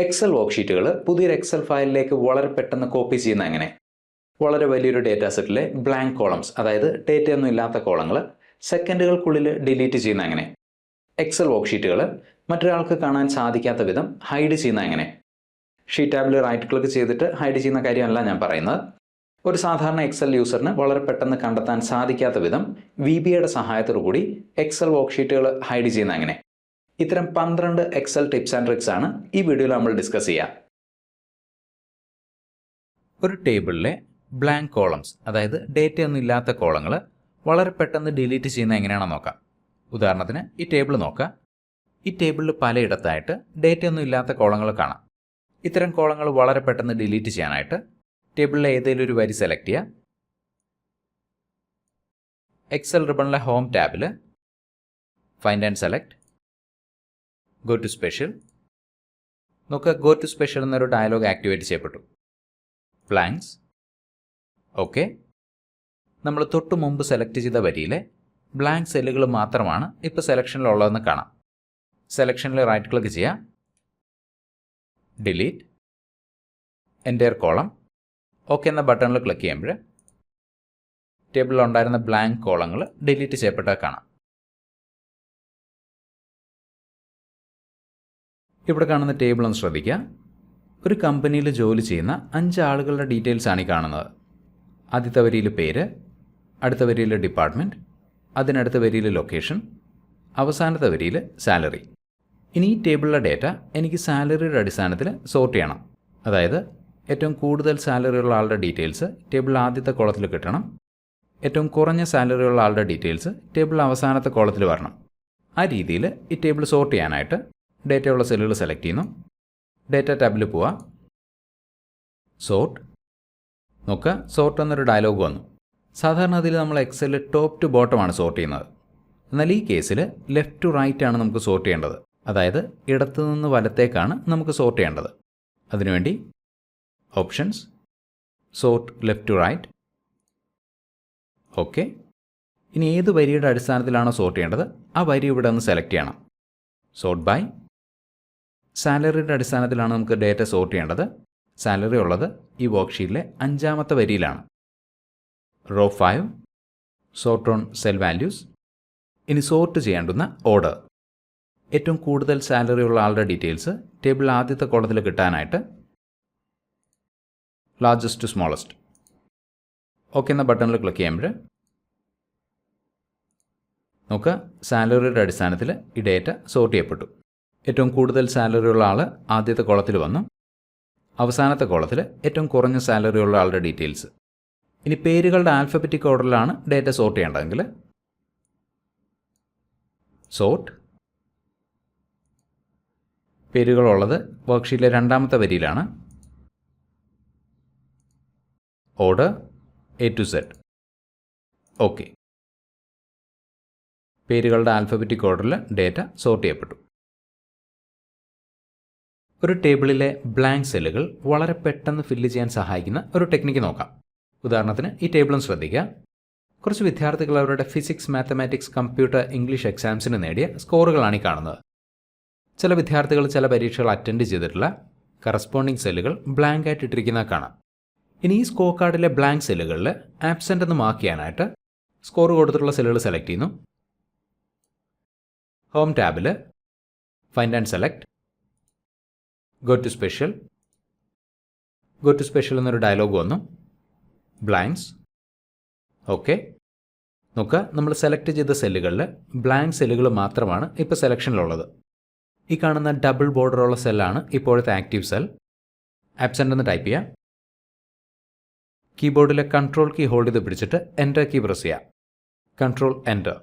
Excel വർക്ക്ഷീറ്റുകൾ പുതിയൊരു Excel ഫയലിലേക്ക് വളരെ പെട്ടെന്ന് കോപ്പി ചെയ്യുന്ന എങ്ങനെ? വളരെ വലിയൊരു ഡേറ്റാ സെറ്റിലെ ബ്ലാങ്ക് കോളംസ്, അതായത് ഡേറ്റയൊന്നും ഇല്ലാത്ത കോളങ്ങൾ സെക്കൻഡുകൾക്കുള്ളിൽ ഡിലീറ്റ് ചെയ്യുന്ന എങ്ങനെ? എക്സൽ വർക്ക്ഷീറ്റുകൾ മറ്റൊരാൾക്ക് കാണാൻ സാധിക്കാത്ത വിധം ഹൈഡ് ചെയ്യുന്ന എങ്ങനെ? ഷീറ്റ് ടാബിൽ റൈറ്റ് ക്ലിക്ക് ചെയ്തിട്ട് ഹൈഡ് ചെയ്യുന്ന കാര്യമല്ല ഞാൻ പറയുന്നത്. ഒരു സാധാരണ എക്സൽ യൂസറിന് വളരെ പെട്ടെന്ന് കണ്ടെത്താൻ സാധിക്കാത്ത വിധം VBAയുടെ സഹായത്തോടു കൂടി എക്സൽ വർക്ക്ഷീറ്റുകൾ ഹൈഡ് ചെയ്യുന്ന എങ്ങനെ? ഇത്തരം 12 എക്സൽ ടിപ്സ് ആൻഡ് ട്രിക്സ് ആണ് ഈ വീഡിയോയിൽ നമ്മൾ ഡിസ്കസ് ചെയ്യുക. ഒരു ടേബിളിലെ ബ്ലാങ്ക് കോളംസ്, അതായത് ഡേറ്റയൊന്നും ഇല്ലാത്ത കോളങ്ങൾ വളരെ പെട്ടെന്ന് ഡിലീറ്റ് ചെയ്യുന്ന എങ്ങനെയാണെന്ന് നോക്കാം. ഉദാഹരണത്തിന് ഈ ടേബിൾ നോക്കാം. ഈ ടേബിളിൽ പലയിടത്തായിട്ട് ഡേറ്റയൊന്നും ഇല്ലാത്ത കോളങ്ങൾ കാണാം. ഇത്തരം കോളങ്ങൾ വളരെ പെട്ടെന്ന് ഡിലീറ്റ് ചെയ്യാനായിട്ട് ടേബിളിലെ ഏതെങ്കിലും ഒരു വരി സെലക്ട് ചെയ്യുക. എക്സൽ റിബണിലെ ഹോം ടാബിൽ find and select, go to special. നോക്കുക, ഗോ ടു സ്പെഷ്യൽ എന്നൊരു ഡയലോഗ് ആക്ടിവേറ്റ് ചെയ്യപ്പെട്ടു. ബ്ലാങ്ക്സ്. ഓക്കെ. നമ്മൾ തൊട്ട് മുമ്പ് സെലക്ട് ചെയ്ത വരിയിലെ ബ്ലാങ്ക് സെല്ലുകൾ മാത്രമാണ് ഇപ്പോൾ സെലക്ഷനിലുള്ളതെന്ന് കാണാം. സെലക്ഷനിൽ റൈറ്റ് ക്ലിക്ക് ചെയ്യുക, ഡിലീറ്റ് എൻ്റയർ കോളം. ഓക്കെ എന്ന ബട്ടണിൽ ക്ലിക്ക് ചെയ്യുമ്പോൾ ടേബിളിൽ ഉണ്ടായിരുന്ന ബ്ലാങ്ക് കോളങ്ങൾ ഡിലീറ്റ് ചെയ്യപ്പെട്ടത് കാണാം. ഇവിടെ കാണുന്ന ടേബിൾ ഒന്ന് ശ്രദ്ധിക്കുക. ഒരു കമ്പനിയിൽ ജോലി ചെയ്യുന്ന 5 ആളുകളുടെ ഡീറ്റെയിൽസ് ആണ് ഈ കാണുന്നത്. ആദ്യത്തെ വരിയിൽ പേര്, അടുത്ത വരിയിൽ ഡിപ്പാർട്ട്മെൻറ്റ്, അതിനടുത്ത വരിയിൽ ലൊക്കേഷൻ, അവസാനത്തെ വരിയിൽ സാലറി. ഇനി ഈ ടേബിളിലെ ഡേറ്റ എനിക്ക് സാലറിയുടെ അടിസ്ഥാനത്തിൽ സോർട്ട് ചെയ്യണം. അതായത് ഏറ്റവും കൂടുതൽ സാലറി ഉള്ള ആളുടെ ഡീറ്റെയിൽസ് ടേബിളിൽ ആദ്യത്തെ കോളത്തിൽ കിട്ടണം. ഏറ്റവും കുറഞ്ഞ സാലറി ഉള്ള ആളുടെ ഡീറ്റെയിൽസ് ടേബിളിൽ അവസാനത്തെ കോളത്തിൽ വരണം. ആ രീതിയിൽ ഈ ടേബിൾ സോർട്ട് ചെയ്യാനായിട്ട് ഡേറ്റയുള്ള സെല്ലുകൾ സെലക്ട് ചെയ്യുന്നു. ഡേറ്റ ടാബിൽ പോവുക, സോർട്ട്. നോക്കുക, സോർട്ട് എന്നൊരു ഡയലോഗ് വന്നു. സാധാരണ അതിൽ നമ്മൾ എക്സലിൽ ടോപ്പ് ടു ബോട്ടം ആണ് സോർട്ട് ചെയ്യുന്നത്. എന്നാൽ ഈ കേസിൽ ലെഫ്റ്റ് ടു റൈറ്റ് ആണ് നമുക്ക് സോർട്ട് ചെയ്യേണ്ടത്. അതായത് ഇടത്തു നിന്ന് വലത്തേക്കാണ് നമുക്ക് സോർട്ട് ചെയ്യേണ്ടത്. അതിനുവേണ്ടി options, sort left to right. Okay. ഇനി ഏത് വരിയുടെ അടിസ്ഥാനത്തിലാണോ സോർട്ട് ചെയ്യേണ്ടത് ആ വരി ഇവിടെ ഒന്ന് സെലക്ട് ചെയ്യണം. Sort by. സാലറിയുടെ അടിസ്ഥാനത്തിലാണ് നമുക്ക് ഡേറ്റ സോർട്ട് ചെയ്യേണ്ടത്. സാലറി ഉള്ളത് ഈ വർക്ക്ഷീറ്റിലെ 5ാമത്തെ വരിയിലാണ്. Row 5, sort on cell values. ഇനി സോർട്ട് ചെയ്യേണ്ടുന്ന ഓർഡർ. ഏറ്റവും കൂടുതൽ സാലറി ഉള്ള ആളുടെ ഡീറ്റെയിൽസ് ടേബിളിൽ ആദ്യത്തെ കോളത്തിൽ കിട്ടാനായിട്ട് ലാർജസ്റ്റ് ടു സ്മോളസ്റ്റ്. ഓക്കെ എന്ന ബട്ടണിൽ ക്ലിക്ക് ചെയ്യുമ്പോൾ നോക്കുക, സാലറിയുടെ അടിസ്ഥാനത്തിൽ ഈ ഡേറ്റ സോർട്ട് ചെയ്യപ്പെട്ടു. ഏറ്റവും കൂടുതൽ സാലറി ഉള്ള ആൾ ആദ്യത്തെ കോളത്തിൽ വന്നു. അവസാനത്തെ കോളത്തിൽ ഏറ്റവും കുറഞ്ഞ സാലറി ഉള്ള ആളുടെ ഡീറ്റെയിൽസ്. ഇനി പേരുകളുടെ ആൽഫബറ്റിക് ഓർഡറിലാണ് ഡേറ്റ സോർട്ട് ചെയ്യേണ്ടതെങ്കിൽ സോർട്ട്. പേരുകളുള്ളത് വർക്ക്ഷീറ്റിലെ 2ാമത്തെ വരിയിലാണ്. Order A to Z. Okay. പേരുകളുടെ ആൽഫബറ്റിക് ഓർഡറിൽ ഡേറ്റ സോർട്ട് ചെയ്യപ്പെട്ടു. ഒരു ടേബിളിലെ ബ്ലാങ്ക് സെല്ലുകൾ വളരെ പെട്ടെന്ന് ഫില്ല് ചെയ്യാൻ സഹായിക്കുന്ന ഒരു ടെക്നിക്ക് നോക്കാം. ഉദാഹരണത്തിന് ഈ ടേബിളും ശ്രദ്ധിക്കുക. കുറച്ച് വിദ്യാർത്ഥികൾ അവരുടെ ഫിസിക്സ്, മാത്തമാറ്റിക്സ്, കമ്പ്യൂട്ടർ, ഇംഗ്ലീഷ് എക്സാംസിന് നേടിയ സ്കോറുകളാണ് ഈ കാണുന്നത്. ചില വിദ്യാർത്ഥികൾ ചില പരീക്ഷകൾ അറ്റൻഡ് ചെയ്തിട്ടുള്ള കറസ്പോണ്ടിങ് സെല്ലുകൾ ബ്ലാങ്ക് ആയിട്ട് ഇട്ടിരിക്കുന്നത് കാണാം. ഇനി ഈ സ്കോർ കാർഡിലെ ബ്ലാങ്ക് സെല്ലുകളിൽ ആബ്സെൻ്റ് എന്ന് മാർക്ക് ചെയ്യാനായിട്ട് സ്കോർ കൊടുത്തിട്ടുള്ള സെല്ലുകൾ സെലക്ട് ചെയ്യുന്നു. ഹോം ടാബിൽ find and select, go to special. Go to special എന്നൊരു ഡയലോഗ് വന്നു. ബ്ലാങ്ക്സ്. ഓക്കെ. നോക്കുക, നമ്മൾ സെലക്ട് ചെയ്ത സെല്ലുകളിൽ ബ്ലാങ്ക് സെല്ലുകൾ മാത്രമാണ് ഇപ്പോൾ സെലക്ഷനിലുള്ളത്. ഈ കാണുന്ന ഡബിൾ ബോർഡറുള്ള സെല്ലാണ് ഇപ്പോഴത്തെ ആക്റ്റീവ് സെൽ. ആബ്സെൻ്റ് എന്ന് ടൈപ്പ് ചെയ്യുക. കീബോർഡിലെ കൺട്രോൾ കീ ഹോൾഡ് ചെയ്ത് പിടിച്ചിട്ട് എൻ്റർ കീ പ്രസ് ചെയ്യുക. Control enter.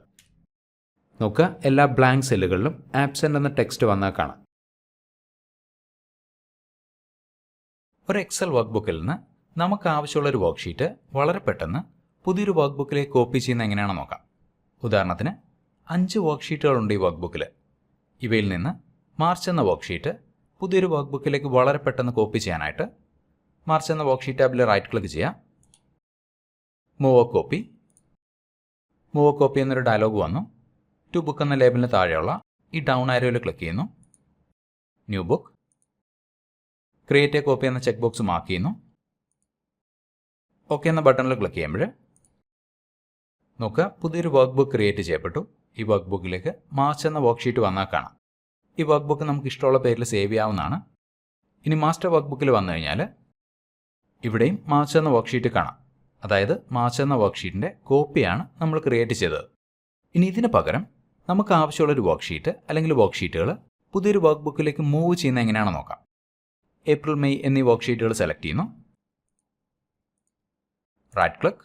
നോക്കുക, എല്ലാ ബ്ലാങ്ക് സെല്ലുകളിലും ആബ്സെൻ്റ് എന്ന ടെക്സ്റ്റ് വന്നാൽ കാണാം. ഒരു എക്സൽ വർക്ക് ബുക്കിൽ നിന്ന് നമുക്ക് ആവശ്യമുള്ളൊരു വർക്ക്ഷീറ്റ് വളരെ പെട്ടെന്ന് പുതിയൊരു വർക്ക് ബുക്കിലേക്ക് കോപ്പി ചെയ്യുന്ന എങ്ങനെയാണെന്ന് നോക്കാം. ഉദാഹരണത്തിന് 5 വർക്ക്ഷീറ്റുകളുണ്ട് ഈ വർക്ക് ബുക്കിൽ. ഇവയിൽ നിന്ന് മാർച്ച് എന്ന വർക്ക്ഷീറ്റ് പുതിയൊരു വർക്ക് ബുക്കിലേക്ക് വളരെ പെട്ടെന്ന് കോപ്പി ചെയ്യാനായിട്ട് മാർച്ച് എന്ന വർക്ക്ഷീറ്റ് ടാബിൽ റൈറ്റ് ക്ലിക്ക് ചെയ്യുക, move A copy. Move A copy എന്നൊരു ഡയലോഗ് വന്നു. ടു ബുക്ക് എന്ന ലേബലിന് താഴെയുള്ള ഈ ഡൗൺ ആരോയിൽ ക്ലിക്ക് ചെയ്യുന്നു. New book. Create a copy എന്ന ചെക്ക് ബോക്സ് മാർക്ക് ചെയ്യുന്നു. ഓക്കെ എന്ന ബട്ടണിൽ ക്ലിക്ക് ചെയ്യുമ്പോൾ നോക്കുക, പുതിയൊരു വർക്ക് ബുക്ക് ക്രിയേറ്റ് ചെയ്യപ്പെട്ടു. ഈ വർക്ക് ബുക്കിലേക്ക് മാർച്ച് എന്ന വർക്ക് ഷീറ്റ് വന്നാൽ കാണാം. ഈ വർക്ക് ബുക്ക് നമുക്ക് ഇഷ്ടമുള്ള പേരിൽ സേവ് ചെയ്യാവുന്നതാണ്. ഇനി മാസ്റ്റർ വർക്ക് ബുക്കിൽ വന്നു കഴിഞ്ഞാൽ ഇവിടെയും മാർച്ച് എന്ന വർക്ക് ഷീറ്റ് കാണാം. അതായത് മാർച്ച് എന്ന വർക്ക് ഷീറ്റിൻ്റെ കോപ്പിയാണ് നമ്മൾ ക്രിയേറ്റ് ചെയ്തത്. ഇനി ഇതിന് പകരം നമുക്ക് ആവശ്യമുള്ളൊരു വർക്ക് ഷീറ്റ് അല്ലെങ്കിൽ വർക്ക് ഷീറ്റുകൾ പുതിയൊരു വർക്ക് ബുക്കിലേക്ക് മൂവ് ചെയ്യുന്നത് എങ്ങനെയാണെന്ന് നോക്കാം. ഏപ്രിൽ, മെയ് എന്നീ വർക്ക് ഷീറ്റുകൾ സെലക്ട് ചെയ്യുന്നു. Right click,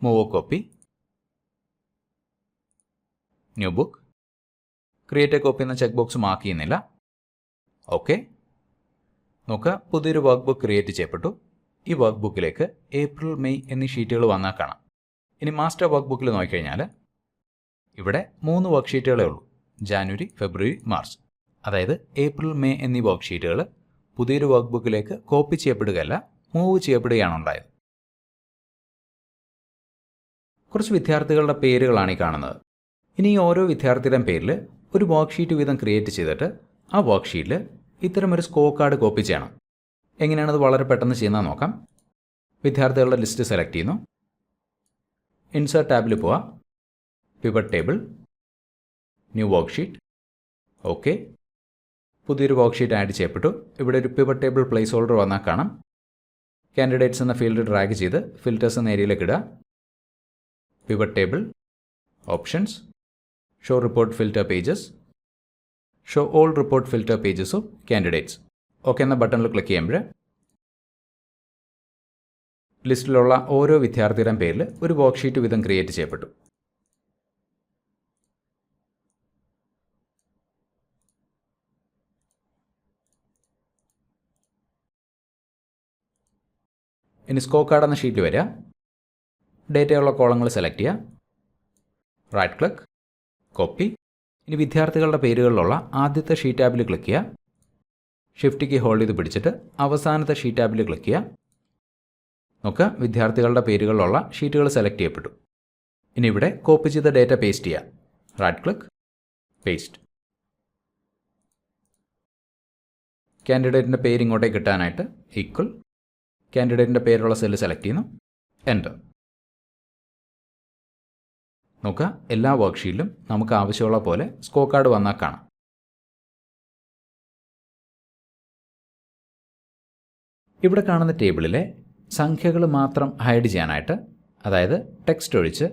move copy, new book, create a copy എന്ന ചെക്ക് ബോക്സ് മാർക്ക് ചെയ്യുന്നില്ല. ഓക്കെ. നോക്കുക, പുതിയൊരു വർക്ക് ബുക്ക് ക്രിയേറ്റ് ചെയ്യപ്പെട്ടു. ഈ വർക്ക് ബുക്കിലേക്ക് ഏപ്രിൽ, മെയ് എന്നീ ഷീറ്റുകൾ വന്നാൽ കാണാം. ഇനി മാസ്റ്റർ വർക്ക് ബുക്കിൽ നോക്കിക്കഴിഞ്ഞാൽ ഇവിടെ 3 വർക്ക് ഷീറ്റുകളേ ഉള്ളൂ. ജാനുവരി, ഫെബ്രുവരി, മാർച്ച്. അതായത് ഏപ്രിൽ, മെയ് എന്നീ വർക്ക് ഷീറ്റുകൾ പുതിയൊരു വർക്ക് ബുക്കിലേക്ക് കോപ്പി ചെയ്യപ്പെടുകയല്ല, മൂവ് ചെയ്യപ്പെടുകയാണ് ഉണ്ടായത്. കുറച്ച് വിദ്യാർത്ഥികളുടെ പേരുകളാണ് ഈ കാണുന്നത്. ഇനി ഈ ഓരോ വിദ്യാർത്ഥിയുടെയും പേരിൽ ഒരു വർക്ക് ഷീറ്റ് വീതം ക്രിയേറ്റ് ചെയ്തിട്ട് ആ വർക്ക് ഷീറ്റിൽ ഇത്തരമൊരു സ്കോർ കാർഡ് കോപ്പി ചെയ്യണം. എങ്ങനെയാണത് വളരെ പെട്ടെന്ന് ചെയ്യുന്നത് നോക്കാം. വിദ്യാർത്ഥികളുടെ ലിസ്റ്റ് സെലക്ട് ചെയ്യുന്നു. ഇൻസേർട്ട് ടാബിൽ പോവുക. Pivot table, new work sheet. Okay. പുതിയൊരു വർക്ക് ഷീറ്റ് ആഡ് ചെയ്യപ്പെട്ടു. ഇവിടെ ഒരു പിവറ്റ് ടേബിൾ പ്ലേസ് ഹോൾഡർ വന്നാൽ കാണാം. കാൻഡിഡേറ്റ്സ് എന്ന ഫീൽഡ് ഡ്രാഗ് ചെയ്ത് ഫിൽറ്റേഴ്സ് എന്ന ഏരിയയിലേക്ക് ഇടുക. Pivot table, options, show report filter pages, show all report filter pages of candidates. Okay എന്ന ബട്ടണിൽ ക്ലിക്ക് ചെയ്യുമ്പോൾ ലിസ്റ്റിലുള്ള ഓരോ വിദ്യാർത്ഥിയുടെയും പേരിൽ ഒരു വർക്ക് ഷീറ്റ് വീതം ക്രിയേറ്റ് ചെയ്യപ്പെട്ടു. ഇനി സ്കോർ കാർഡ് എന്ന ഷീറ്റിൽ വരിക. ഡേറ്റയുള്ള കോളങ്ങൾ സെലക്ട് ചെയ്യുക. Right click, copy. ഇനി വിദ്യാർത്ഥികളുടെ പേരുകളിലുള്ള ആദ്യത്തെ ഷീറ്റ് ടാബിൽ ക്ലിക്ക് ചെയ്യുക. ഷിഫ്റ്റ് കീ ഹോൾഡ് ചെയ്ത് പിടിച്ചിട്ട് അവസാനത്തെ ഷീറ്റ് ടാബിൽ ക്ലിക്ക് ചെയ്യുക. നോക്കുക, വിദ്യാർത്ഥികളുടെ പേരുകളിലുള്ള ഷീറ്റുകൾ സെലക്ട് ചെയ്യപ്പെട്ടു. ഇനി ഇവിടെ കോപ്പി ചെയ്ത ഡേറ്റ പേസ്റ്റ് ചെയ്യുക. Right click, paste. കാൻഡിഡേറ്റിൻ്റെ പേര് ഇങ്ങോട്ടേക്ക് കിട്ടാനായിട്ട് ഈക്വൽ, കാൻഡിഡേറ്റിൻ്റെ പേരുള്ള സെല്ല് സെലക്ട് ചെയ്യുന്നു. എൻ്റർ. നോക്കുക, എല്ലാ വർക്ക്ഷീറ്റിലും നമുക്ക് ആവശ്യമുള്ള പോലെ സ്കോർ കാർഡ് വന്നാൽ കാണാം. ഇവിടെ കാണുന്ന ടേബിളിലെ സംഖ്യകൾ മാത്രം ഹൈഡ് ചെയ്യാനായിട്ട്, അതായത് ടെക്സ്റ്റ് ഒഴിച്ച്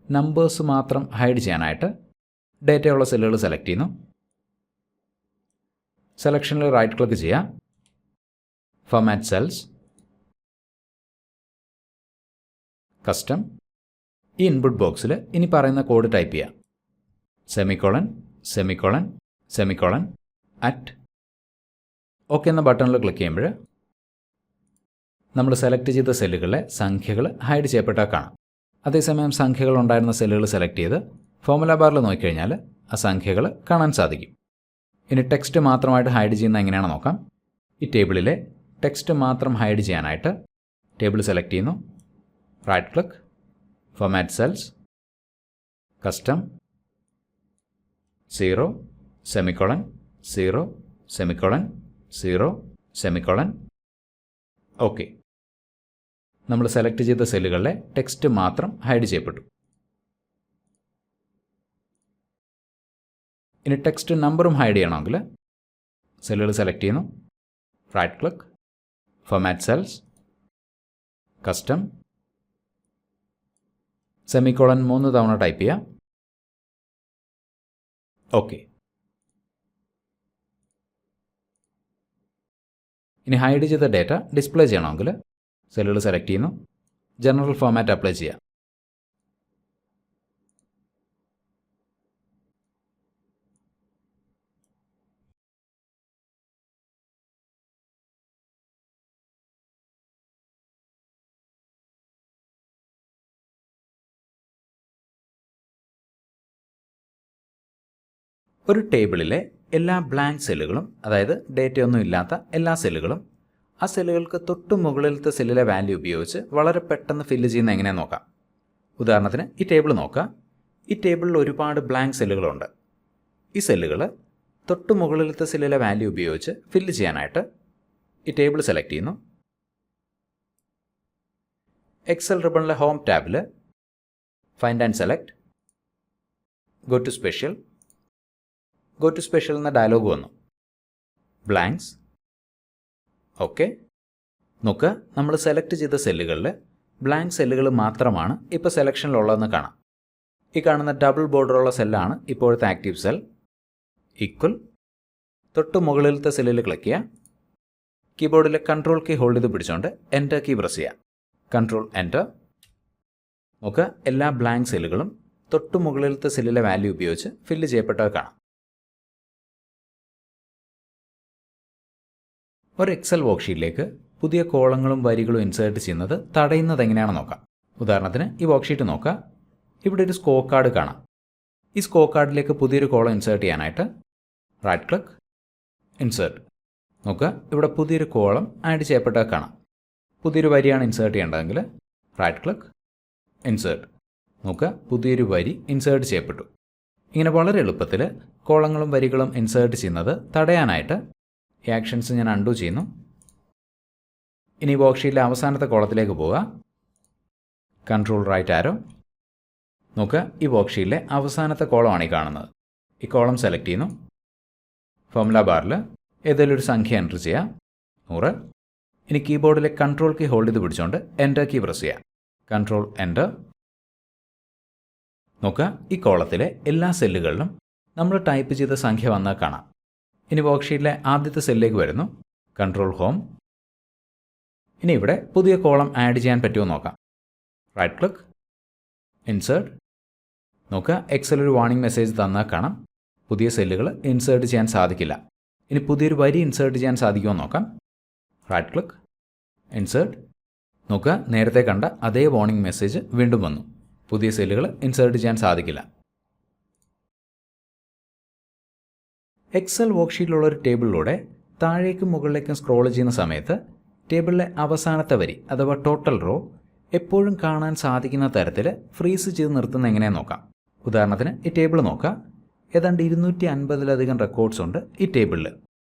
നമ്പേഴ്സ് മാത്രം ഹൈഡ് ചെയ്യാനായിട്ട് ഡേറ്റയുള്ള സെല്ലുകൾ സെലക്ട് ചെയ്യുന്നു. സെലക്ഷനിൽ റൈറ്റ് ക്ലിക്ക് ചെയ്യുക. Format cells, custom. ഈ ഇൻപുട്ട് ബോക്സിൽ ഇനി പറയുന്ന കോഡ് ടൈപ്പ് ചെയ്യാം. Semicolon, semicolon, semicolon, at. Okay എന്ന ബട്ടണിൽ ക്ലിക്ക് ചെയ്യുമ്പോൾ നമ്മൾ സെലക്ട് ചെയ്ത സെല്ലുകളിലെ സംഖ്യകൾ ഹൈഡ് ചെയ്യപ്പെട്ടാൽ കാണാം. അതേസമയം സംഖ്യകൾ ഉണ്ടായിരുന്ന സെല്ലുകൾ സെലക്ട് ചെയ്ത് ഫോർമുല ബാറിൽ നോക്കിക്കഴിഞ്ഞാൽ ആ സംഖ്യകൾ കാണാൻ സാധിക്കും. ഇനി ടെക്സ്റ്റ് മാത്രമായിട്ട് ഹൈഡ് ചെയ്യുന്ന എങ്ങനെയാണെന്ന് നോക്കാം. ഈ ടേബിളിലെ ടെക്സ്റ്റ് മാത്രം ഹൈഡ് ചെയ്യാനായിട്ട് ടേബിൾ സെലക്ട് ചെയ്യുന്നു. Right click, format cells, custom, 0, semicolon, 0, semicolon, 0, semicolon. Okay. നമ്മൾ സെലക്ട് ചെയ്ത സെല്ലുകളിലെ ടെക്സ്റ്റ് മാത്രം ഹൈഡ് ചെയ്യപ്പെട്ടു. ഇനി ടെക്സ്റ്റ് നമ്പറും ഹൈഡ് ചെയ്യണമെങ്കിൽ സെല്ലുകൾ സെലക്ട് ചെയ്യുന്നു. Right click, format cells, custom, semicolon 3 തവണ ടൈപ്പ് ചെയ്യാം. ഓക്കെ. ഇനി ഹൈഡ് ചെയ്ത ഡേറ്റ ഡിസ്പ്ലേ ചെയ്യണമെങ്കിൽ സെല്ലുകൾ സെലക്ട് ചെയ്യുന്നു. ജനറൽ ഫോർമാറ്റ് അപ്ലൈ ചെയ്യാം. ഒരു ടേബിളിലെ എല്ലാ ബ്ലാങ്ക് സെല്ലുകളും, അതായത് ഡേറ്റയൊന്നും ഇല്ലാത്ത എല്ലാ സെല്ലുകളും, ആ സെല്ലുകൾക്ക് തൊട്ട് മുകളിലത്തെ സെല്ലിലെ വാല്യൂ ഉപയോഗിച്ച് വളരെ പെട്ടെന്ന് ഫില്ല് ചെയ്യുന്ന എങ്ങനെയാണെന്ന് നോക്കാം. ഉദാഹരണത്തിന് ഈ ടേബിൾ നോക്കാം. ഈ ടേബിളിൽ ഒരുപാട് ബ്ലാങ്ക് സെല്ലുകളുണ്ട്. ഈ സെല്ലുകൾ തൊട്ട് മുകളിലത്തെ സെല്ലിലെ വാല്യൂ ഉപയോഗിച്ച് ഫില്ല് ചെയ്യാനായിട്ട് ഈ ടേബിൾ സെലക്ട് ചെയ്യുന്നു. എക്സൽ റിബണിലെ ഹോം ടാബിൽ find and select, go to special എന്ന ഡയലോഗ് വന്നു. ബ്ലാങ്ക്സ്. ഓക്കെ. നോക്കുക, നമ്മൾ സെലക്ട് ചെയ്ത സെല്ലുകളിൽ ബ്ലാങ്ക് സെല്ലുകൾ മാത്രമാണ് ഇപ്പോൾ സെലക്ഷനിലുള്ളതെന്ന് കാണാം. ഈ കാണുന്ന ഡബിൾ ബോർഡറുള്ള സെല്ലാണ് ഇപ്പോഴത്തെ ആക്റ്റീവ് സെൽ. ഈക്വൽ. തൊട്ട് മുകളിലത്തെ സെല്ലിൽ ക്ലിക്ക് ചെയ്യുക. കീബോർഡിലെ കൺട്രോൾ കീ ഹോൾഡ് ചെയ്ത് പിടിച്ചുകൊണ്ട് എൻ്റർ കീ പ്രസ് ചെയ്യുക. Control enter. നോക്കുക, എല്ലാ ബ്ലാങ്ക് സെല്ലുകളും തൊട്ട് മുകളിലത്തെ സെല്ലിലെ വാല്യൂ ഉപയോഗിച്ച് ഫില്ല് ചെയ്യപ്പെട്ടത് കാണാം. ഒരു എക്സൽ വർക്ക്ഷീറ്റിലേക്ക് പുതിയ കോളങ്ങളും വരികളും ഇൻസേർട്ട് ചെയ്യുന്നത് തടയുന്നത് എങ്ങനെയാണെന്ന് നോക്കാം. ഉദാഹരണത്തിന് ഈ വർക്ക്ഷീറ്റ് നോക്കുക. ഇവിടെ ഒരു സ്കോർ കാർഡ് കാണാം. ഈ സ്കോർ കാർഡിലേക്ക് പുതിയൊരു കോളം ഇൻസേർട്ട് ചെയ്യാനായിട്ട് റൈറ്റ് ക്ലിക്ക്, ഇൻസേർട്ട്. നോക്കുക, ഇവിടെ പുതിയൊരു കോളം ആഡ് ചെയ്യപ്പെട്ടത് കാണാം. പുതിയൊരു വരിയാണ് ഇൻസേർട്ട് ചെയ്യേണ്ടതെങ്കിൽ റൈറ്റ് ക്ലിക്ക്, ഇൻസേർട്ട്. നോക്കുക, പുതിയൊരു വരി ഇൻസേർട്ട് ചെയ്യപ്പെട്ടു. ഇങ്ങനെ വളരെ എളുപ്പത്തിൽ കോളങ്ങളും വരികളും ഇൻസേർട്ട് ചെയ്യുന്നത് തടയാനായിട്ട് ഈ ആക്ഷൻസ് ഞാൻ അൺഡു ചെയ്യുന്നു. ഇനി വർക്ക്ഷീറ്റിലെ അവസാനത്തെ കോളത്തിലേക്ക് പോവുക. Control right arrow. നോക്കുക, ഈ വർക്ക്ഷീറ്റിലെ അവസാനത്തെ കോളമാണ് ഈ കാണുന്നത്. ഈ കോളം സെലക്ട് ചെയ്യുന്നു. ഫോർമുല ബാറിൽ ഏതെങ്കിലും ഒരു സംഖ്യ എൻ്റർ ചെയ്യുക. 100. ഇനി കീബോർഡിലെ കൺട്രോൾ കീ ഹോൾഡ് ചെയ്ത് പിടിച്ചുകൊണ്ട് എൻ്റർ കീ പ്രസ് ചെയ്യുക. Control enter. നോക്കുക, ഈ കോളത്തിലെ എല്ലാ സെല്ലുകളിലും നമ്മൾ ടൈപ്പ് ചെയ്ത സംഖ്യ വന്നാൽ കാണാം. ഇനി വർക്ക്ഷീറ്റിലെ ആദ്യത്തെ സെല്ലിലേക്ക് വരുന്നു. Control home. ഇനി ഇവിടെ പുതിയ കോളം ആഡ് ചെയ്യാൻ പറ്റുമോ നോക്കാം. Right click, insert. നോക്കുക, എക്സൽ ഒരു വാർണിംഗ് മെസ്സേജ് തന്നാൽ കാണാം പുതിയ സെല്ലുകൾ ഇൻസേർട്ട് ചെയ്യാൻ സാധിക്കില്ല. ഇനി പുതിയൊരു വരി ഇൻസേർട്ട് ചെയ്യാൻ സാധിക്കുമോ നോക്കാം. Right click, insert. നോക്കുക, നേരത്തെ കണ്ട അതേ വാർണിംഗ് മെസ്സേജ് വീണ്ടും വന്നു. പുതിയ സെല്ലുകൾ ഇൻസേർട്ട് ചെയ്യാൻ സാധിക്കില്ല. എക്സൽ വർക്ക്ഷീറ്റിലുള്ള ഒരു ടേബിളിലൂടെ താഴേക്കും മുകളിലേക്കും സ്ക്രോൾ ചെയ്യുന്ന സമയത്ത് ടേബിളിലെ അവസാനത്തെ വരി അഥവാ ടോട്ടൽ റോ എപ്പോഴും കാണാൻ സാധിക്കുന്ന തരത്തിൽ ഫ്രീസ് ചെയ്ത് നിർത്തുന്ന എങ്ങനെയാണെന്ന് നോക്കാം. ഉദാഹരണത്തിന് ഈ ടേബിൾ നോക്കാം. ഏതാണ്ട് 250-ലധികം റെക്കോർഡ്സ് ഉണ്ട് ഈ ടേബിളിൽ.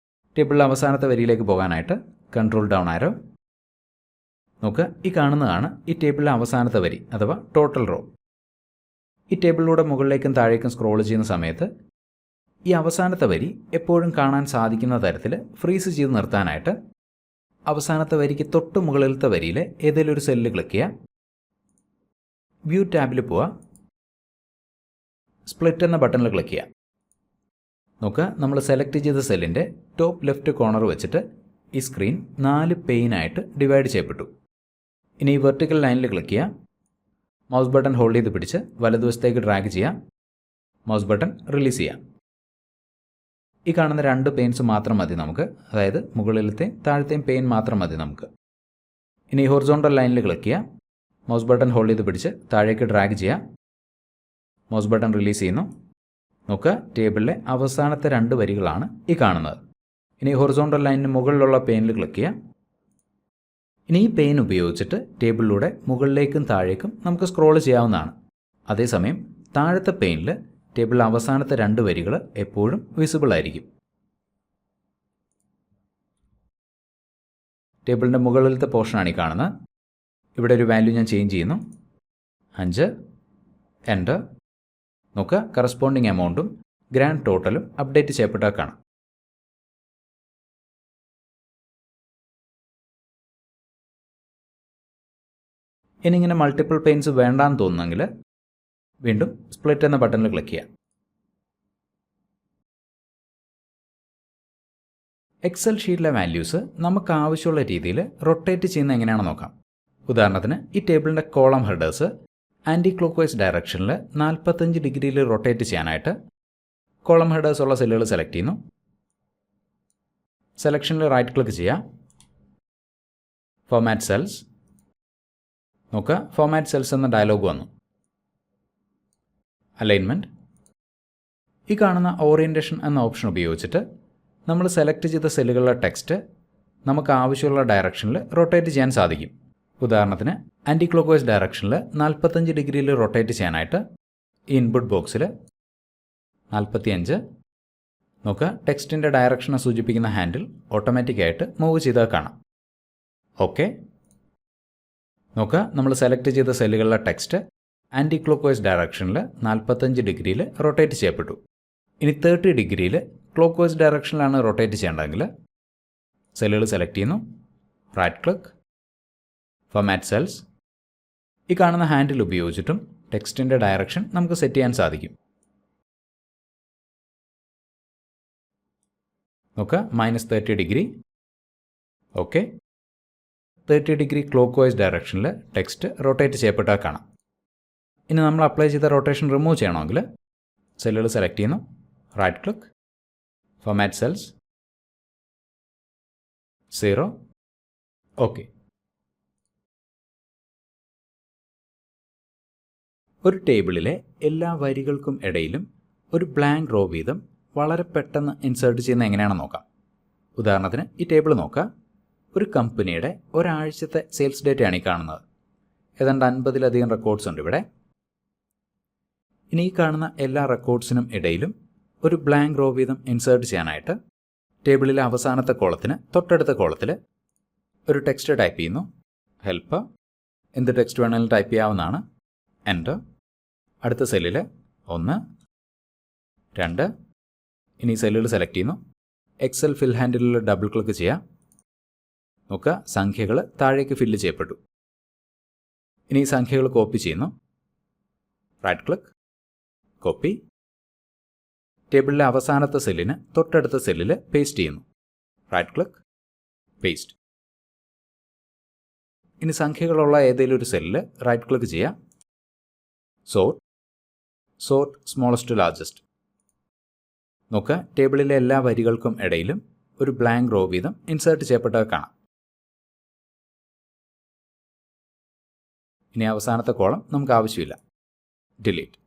ടേബിളിലെ അവസാനത്തെ വരിയിലേക്ക് പോകാനായിട്ട് കൺട്രോൾ ഡൗൺ ആരോ. നോക്കുക, ഈ കാണുന്നതാണ് ഈ ടേബിളിലെ അവസാനത്തെ വരി അഥവാ ടോട്ടൽ റോ. ഈ ടേബിളിലൂടെ മുകളിലേക്കും താഴേക്കും സ്ക്രോൾ ചെയ്യുന്ന സമയത്ത് ഈ അവസാനത്തെ വരി എപ്പോഴും കാണാൻ സാധിക്കുന്ന തരത്തിൽ ഫ്രീസ് ചെയ്ത് നിർത്താനായിട്ട് അവസാനത്തെ വരിക്ക് തൊട്ട് മുകളിലത്തെ വരിയിൽ ഏതെങ്കിലും ഒരു സെല്ലിൽ ക്ലിക്ക് ചെയ്യുക. വ്യൂ ടാബിൽ പോവുക. സ്പ്ലിറ്റ് എന്ന ബട്ടണിൽ ക്ലിക്ക് ചെയ്യുക. നോക്കുക, നമ്മൾ സെലക്ട് ചെയ്ത സെല്ലിൻ്റെ ടോപ്പ് ലെഫ്റ്റ് കോർണർ വെച്ചിട്ട് ഈ സ്ക്രീൻ 4 പെയിനായിട്ട് ഡിവൈഡ് ചെയ്യപ്പെട്ടു. ഇനി ഈ വെർട്ടിക്കൽ ലൈനിൽ ക്ലിക്ക് ചെയ്യുക. മൗസ് ബട്ടൺ ഹോൾഡ് ചെയ്ത് പിടിച്ച് വലതുവശത്തേക്ക് ഡ്രാഗ് ചെയ്യുക. മൗസ് ബട്ടൺ റിലീസ് ചെയ്യുക. ഈ കാണുന്ന 2 പെയിൻസ് മാത്രം മതി നമുക്ക്. അതായത് മുകളിലത്തെയും താഴത്തെയും പെയിൻ മാത്രം മതി നമുക്ക്. ഇനി ഹൊറിസോണ്ടൽ ലൈനിൽ ക്ലിക്ക് ചെയ്യുക. മൗസ് ബട്ടൺ ഹോൾഡ് ചെയ്ത് പിടിച്ച് താഴേക്ക് ഡ്രാഗ് ചെയ്യുക. മൗസ് ബട്ടൺ റിലീസ് ചെയ്യുന്നു. നോക്കുക, ടേബിളിലെ അവസാനത്തെ 2 വരികളാണ് ഈ കാണുന്നത്. ഇനി ഹൊറിസോണ്ടൽ ലൈനിന് മുകളിലുള്ള പെയിനിൽ ക്ലിക്ക് ചെയ്യുക. ഇനി ഈ പെയിൻ ഉപയോഗിച്ചിട്ട് ടേബിളിലൂടെ മുകളിലേക്കും താഴേക്കും നമുക്ക് സ്ക്രോൾ ചെയ്യാവുന്നതാണ്. അതേസമയം താഴത്തെ പെയിനിൽ ടേബിളിലെ അവസാനത്തെ 2 വരികൾ എപ്പോഴും വിസിബിൾ ആയിരിക്കും. ടേബിളിൻ്റെ മുകളിലത്തെ പോർഷനാണ് ഈ കാണുന്നത്. ഇവിടെ ഒരു വാല്യൂ ഞാൻ ചേഞ്ച് ചെയ്യുന്നു. 5. എൻ്റർ. നോക്കുക, കറസ്പോണ്ടിങ് എമൗണ്ടും ഗ്രാൻഡ് ടോട്ടലും അപ്ഡേറ്റ് ചെയ്യപ്പെട്ടാൽ കാണാം. ഇനി ഇങ്ങനെ മൾട്ടിപ്പിൾ പെയിൻസ് വേണ്ടാന്ന് തോന്നുന്നെങ്കിൽ വീണ്ടും സ്പ്ലിറ്റ് എന്ന ബട്ടണിൽ ക്ലിക്ക് ചെയ്യാം. എക്സൽ ഷീറ്റിലെ വാല്യൂസ് നമുക്ക് ആവശ്യമുള്ള രീതിയിൽ റൊട്ടേറ്റ് ചെയ്യുന്ന എങ്ങനെയാണെന്ന് നോക്കാം. ഉദാഹരണത്തിന് ഈ ടേബിളിൻ്റെ column headers anticlockwise ഡയറക്ഷനിൽ 45 ഡിഗ്രിയിൽ റൊട്ടേറ്റ് ചെയ്യാനായിട്ട് കോളം ഹെഡേഴ്സ് ഉള്ള സെല്ലുകൾ സെലക്ട് ചെയ്യുന്നു. സെലക്ഷനിൽ റൈറ്റ് ക്ലിക്ക് ചെയ്യാം. Format cells. നോക്കുക, ഫോർമാറ്റ് സെൽസ് എന്ന ഡയലോഗ് വന്നു. അലൈൻമെൻറ്റ്. ഈ കാണുന്ന ഓറിയൻറ്റേഷൻ എന്ന ഓപ്ഷൻ ഉപയോഗിച്ചിട്ട് നമ്മൾ സെലക്ട് ചെയ്ത സെല്ലുകളുടെ ടെക്സ്റ്റ് നമുക്ക് ആവശ്യമുള്ള ഡയറക്ഷനിൽ റൊട്ടേറ്റ് ചെയ്യാൻ സാധിക്കും. ഉദാഹരണത്തിന് ആൻറ്റി ക്ലോക്ക് വൈസ് ഡയറക്ഷനിൽ 45 ഡിഗ്രിയിൽ റൊട്ടേറ്റ് ചെയ്യാനായിട്ട് ഈ ഇൻപുട്ട് ബോക്സിൽ 45, നോക്കുക, ടെക്സ്റ്റിൻ്റെ ഡയറക്ഷനെ സൂചിപ്പിക്കുന്ന ഹാൻഡിൽ ഓട്ടോമാറ്റിക്കായിട്ട് മൂവ് ചെയ്താൽ കാണാം. ഓക്കെ. നോക്കുക, നമ്മൾ സെലക്ട് ചെയ്ത സെല്ലുകളിലെ ടെക്സ്റ്റ് ആൻറ്റി ക്ലോക്ക് വൈസ് ഡയറക്ഷനിൽ 45 ഡിഗ്രിയിൽ റൊട്ടേറ്റ് ചെയ്യപ്പെട്ടു. ഇനി 30 ഡിഗ്രിയിൽ ക്ലോക്ക് വൈസ് ഡയറക്ഷനിലാണ് റൊട്ടേറ്റ് ചെയ്യേണ്ടതെങ്കിൽ സെല്ലുകൾ സെലക്ട് ചെയ്യുന്നു, റൈറ്റ് ക്ലിക്ക്, ഫോർമാറ്റ് സെൽസ്. ഈ കാണുന്ന ഹാൻഡിൽ ഉപയോഗിച്ചിട്ടും ടെക്സ്റ്റിൻ്റെ ഡയറക്ഷൻ നമുക്ക് സെറ്റ് ചെയ്യാൻ സാധിക്കും. നോക്കുക, -30 degree. Okay. 30 degree clock vice ഡയറക്ഷനിൽ ടെക്സ്റ്റ് റൊട്ടേറ്റ് ചെയ്യപ്പെട്ടാൽ കാണാം. ഇനി നമ്മൾ അപ്ലൈ ചെയ്ത റൊട്ടേഷൻ റിമൂവ് ചെയ്യണമെങ്കിൽ സെല്ലുകൾ സെലക്ട് ചെയ്യുന്നു, right click, format cells, 0. Okay. ഒരു ടേബിളിലെ എല്ലാ വരികൾക്കും ഇടയിലും ഒരു ബ്ലാങ്ക് റോ വീതം വളരെ പെട്ടെന്ന് ഇൻസേർട്ട് ചെയ്യുന്ന എങ്ങനെയാണെന്ന് നോക്കാം. ഉദാഹരണത്തിന് ഈ ടേബിൾ നോക്കുക. ഒരു കമ്പനിയുടെ ഒരാഴ്ചത്തെ സെയിൽസ് ഡേറ്റയാണ് ഈ കാണുന്നത്. ഏതാണ്ട് 50-ലധികം റെക്കോർഡ്സ് ഉണ്ട് ഇവിടെ. ഇനി ഈ കാണുന്ന എല്ലാ റെക്കോർഡ്സിനും ഇടയിലും ഒരു ബ്ലാങ്ക് റോ വീതം ഇൻസേർട്ട് ചെയ്യാനായിട്ട് ടേബിളിലെ അവസാനത്തെ കോളത്തിന് തൊട്ടടുത്ത കോളത്തിൽ ഒരു ടെക്സ്റ്റ് ടൈപ്പ് ചെയ്യുന്നു. ഹെൽപ്പ്. എന്ത് ടെക്സ്റ്റ് വേണമെങ്കിലും ടൈപ്പ് ചെയ്യാവുന്നതാണ്. എൻ്റർ. അടുത്ത സെല്ലിൽ 1, 2. ഇനി സെല്ലുകൾ സെലക്ട് ചെയ്യുന്നു. എക്സൽ ഫിൽ ഹാൻഡിലിൽ ഡബിൾ ക്ലിക്ക് ചെയ്യാം. നോക്കുക, സംഖ്യകൾ താഴേക്ക് ഫില്ല് ചെയ്യപ്പെട്ടു. ഇനി ഈ സംഖ്യകൾ കോപ്പി ചെയ്യുന്നു. Right click, copy. ടേബിളിലെ അവസാനത്തെ സെല്ലിന് തൊട്ടടുത്ത സെല്ലിൽ പേസ്റ്റ് ചെയ്യുന്നു. Right click, paste. ഇനി സംഖ്യകളുള്ള ഏതെങ്കിലും ഒരു സെല്ലിൽ റൈറ്റ് ക്ലിക്ക് ചെയ്യുക. Sort smallest to largest. നോക്കുക, ടേബിളിലെ എല്ലാ വരികൾക്കും ഇടയിലും ഒരു ബ്ലാങ്ക് റോ വീതം ഇൻസേർട്ട് ചെയ്യപ്പെട്ടത് കാണാം. ഇനി അവസാനത്തെ കോളം നമുക്ക് ആവശ്യമില്ല. ഡിലീറ്റ്.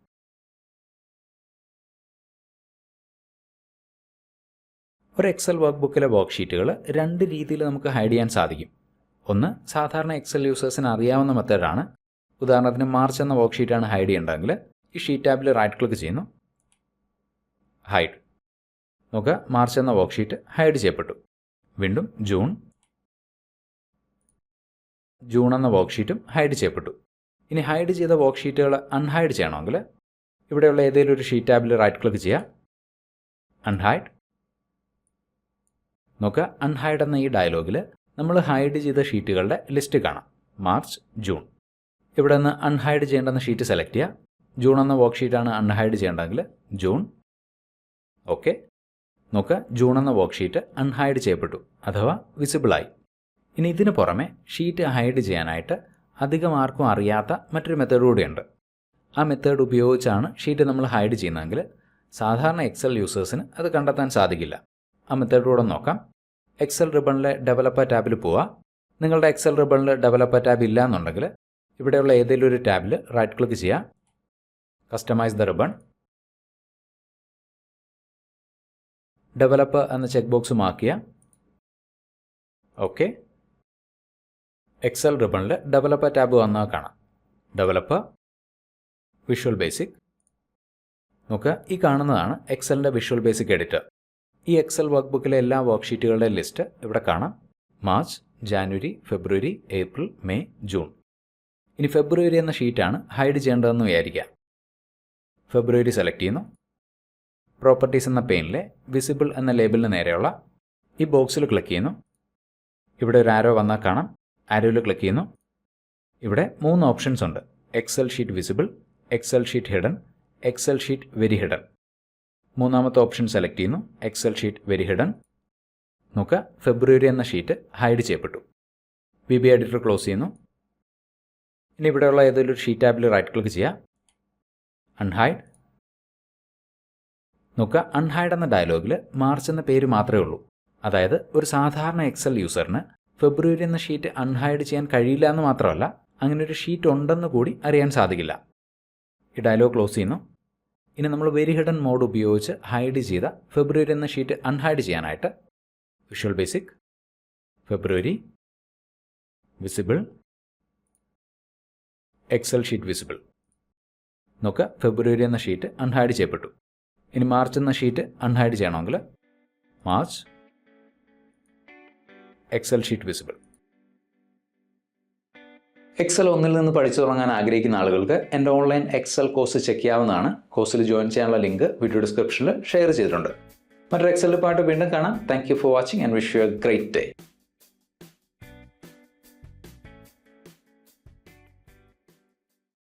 ഒരു എക്സൽ വർക്ക് ബുക്കിലെ വർക്ക് ഷീറ്റുകൾ 2 രീതിയിൽ നമുക്ക് ഹൈഡ് ചെയ്യാൻ സാധിക്കും. ഒന്ന്, സാധാരണ എക്സൽ യൂസേഴ്സിന് അറിയാവുന്ന മെത്തേഡാണ്. ഉദാഹരണത്തിന് മാർച്ച് എന്ന വർക്ക് ഷീറ്റാണ് ഹൈഡ് ചെയ്യേണ്ടതെങ്കിൽ ഈ ഷീറ്റ് ടാബിൽ റൈറ്റ് ക്ലിക്ക് ചെയ്യുന്നു, ഹൈഡ്. നോക്കുക, മാർച്ച് എന്ന വർക്ക് ഷീറ്റ് ഹൈഡ് ചെയ്യപ്പെട്ടു. വീണ്ടും ജൂൺ എന്ന വർക്ക് ഷീറ്റും ഹൈഡ് ചെയ്യപ്പെട്ടു. ഇനി ഹൈഡ് ചെയ്ത വർക്ക് ഷീറ്റുകൾ അൺഹൈഡ് ചെയ്യണമെങ്കിൽ ഇവിടെയുള്ള ഏതെങ്കിലും ഒരു ഷീറ്റ് ടാബിൽ റൈറ്റ് ക്ലിക്ക് ചെയ്യുക, അൺഹൈഡ്. നോക്കുക, അൺഹൈഡ് എന്ന ഈ ഡയലോഗിൽ നമ്മൾ ഹൈഡ് ചെയ്ത ഷീറ്റുകളുടെ ലിസ്റ്റ് കാണാം. March, June. ഇവിടെ നിന്ന് അൺഹൈഡ് ചെയ്യേണ്ടെന്ന ഷീറ്റ് സെലക്ട് ചെയ്യുക. ജൂൺ എന്ന വർക്ക് ഷീറ്റാണ് അൺഹൈഡ് ചെയ്യേണ്ടതെങ്കിൽ ജൂൺ. ഓക്കെ. നോക്കുക, ജൂൺ എന്ന വർക്ക് ഷീറ്റ് അൺഹൈഡ് ചെയ്യപ്പെട്ടു, അഥവാ വിസിബിളായി. ഇനി ഇതിന് പുറമെ ഷീറ്റ് ഹൈഡ് ചെയ്യാനായിട്ട് അധികം ആർക്കും അറിയാത്ത മറ്റൊരു മെത്തേഡ് കൂടിയുണ്ട്. ആ മെത്തേഡ് ഉപയോഗിച്ചാണ് ഷീറ്റ് നമ്മൾ ഹൈഡ് ചെയ്യുന്നതെങ്കിൽ സാധാരണ എക്സൽ യൂസേഴ്സിന് അത് കണ്ടെത്താൻ സാധിക്കില്ല. ആ മെത്തേഡ് കൂടെ നോക്കാം. എക്സൽ റിബണിലെ ഡെവലപ്പർ ടാബിൽ പോവുക. നിങ്ങളുടെ എക്സൽ റിബണിൽ ഡെവലപ്പർ ടാബ് ഇല്ല എന്നുണ്ടെങ്കിൽ ഇവിടെയുള്ള ഏതെങ്കിലും ഒരു ടാബിൽ റൈറ്റ് ക്ലിക്ക് ചെയ്യുക, കസ്റ്റമൈസ് ദ റിബൺ. ഡെവലപ്പർ എന്ന ചെക്ക് ബോക്സ് മാർക്ക് ചെയ്യുക. ഓക്കെ. എക്സൽ റിബണിൽ ഡെവലപ്പർ ടാബ് വന്നാൽ കാണാം. Developer, visual basic. നോക്കുക, ഈ കാണുന്നതാണ് എക്സലിൻ്റെ വിഷ്വൽ ബേസിക് എഡിറ്റർ. ഈ എക്സൽ വർക്ക് ബുക്കിലെ എല്ലാ വർക്ക് ഷീറ്റുകളുടെ ലിസ്റ്റ് ഇവിടെ കാണാം. മാർച്ച്, ജാനുവരി, ഫെബ്രുവരി, ഏപ്രിൽ, മെയ്, ജൂൺ. ഇനി ഫെബ്രുവരി എന്ന ഷീറ്റാണ് ഹൈഡ് ചെയ്യേണ്ടതെന്ന് വിചാരിക്കുക. ഫെബ്രുവരി സെലക്ട് ചെയ്യുന്നു. പ്രോപ്പർട്ടീസ് എന്ന പെയിനിലെ വിസിബിൾ എന്ന ലേബലിന് നേരെയുള്ള ഈ ബോക്സിൽ ക്ലിക്ക് ചെയ്യുന്നു. ഇവിടെ ഒരു ആരോ വന്നാൽ കാണാം. ആരോയിൽ ക്ലിക്ക് ചെയ്യുന്നു. ഇവിടെ 3 ഓപ്ഷൻസ് ഉണ്ട്. Excel sheet visible, Excel sheet hidden, Excel sheet very hidden. മൂന്നാമത്തെ ഓപ്ഷൻ സെലക്ട് ചെയ്യുന്നു, എക്സൽ ഷീറ്റ് വെരി ഹിഡൻ. നോക്കുക, ഫെബ്രുവരി എന്ന ഷീറ്റ് ഹൈഡ് ചെയ്യപ്പെട്ടു. VB എഡിറ്റർ ക്ലോസ് ചെയ്യുന്നു. ഇനി ഇവിടെയുള്ള ഏതെങ്കിലും ഒരു ഷീറ്റ് ടാബിൽ റൈറ്റ് ക്ലിക്ക് ചെയ്യുക, അൺഹൈഡ്. നോക്കുക, അൺഹൈഡ് എന്ന ഡയലോഗിൽ മാർച്ച് എന്ന പേര് മാത്രമേ ഉള്ളൂ. അതായത് ഒരു സാധാരണ എക്സൽ യൂസറിന് ഫെബ്രുവരി എന്ന ഷീറ്റ് അൺഹൈഡ് ചെയ്യാൻ കഴിയില്ല എന്ന് മാത്രമല്ല, അങ്ങനെ ഒരു ഷീറ്റ് ഉണ്ടെന്ന് കൂടി അറിയാൻ സാധിക്കില്ല. ഈ ഡയലോഗ് ക്ലോസ് ചെയ്യുന്നു. ഇനി നമ്മൾ വെരി ഹിഡൻ മോഡ് ഉപയോഗിച്ച് ഹൈഡ് ചെയ്ത ഫെബ്രുവരി എന്ന ഷീറ്റ് അൺഹൈഡ് ചെയ്യാനായിട്ട് visual basic, February, visible, Excel sheet visible. നോക്കുക, ഫെബ്രുവരി എന്ന ഷീറ്റ് അൺഹൈഡ് ചെയ്യപ്പെട്ടു. ഇനി മാർച്ച് എന്ന ഷീറ്റ് അൺഹൈഡ് ചെയ്യണമെങ്കിൽ March Excel sheet visible. Excel 1 നിന്ന് പഠിച്ചു തുടങ്ങാൻ ആഗ്രഹിക്കുന്ന ആളുകൾക്ക് എൻ്റെ ഓൺലൈൻ എക്സൽ കോഴ്സ് ചെക്ക് ചെയ്യാവുന്നതാണ്. കോഴ്സിൽ ജോയിൻ ചെയ്യാനുള്ള ലിങ്ക് വീഡിയോ ഡിസ്ക്രിപ്ഷനിൽ ഷെയർ ചെയ്തിട്ടുണ്ട്. മറ്റൊരു എക്സൽ പാട്ട് വീണ്ടും കാണാം. Thank you for watching and wish you A great day.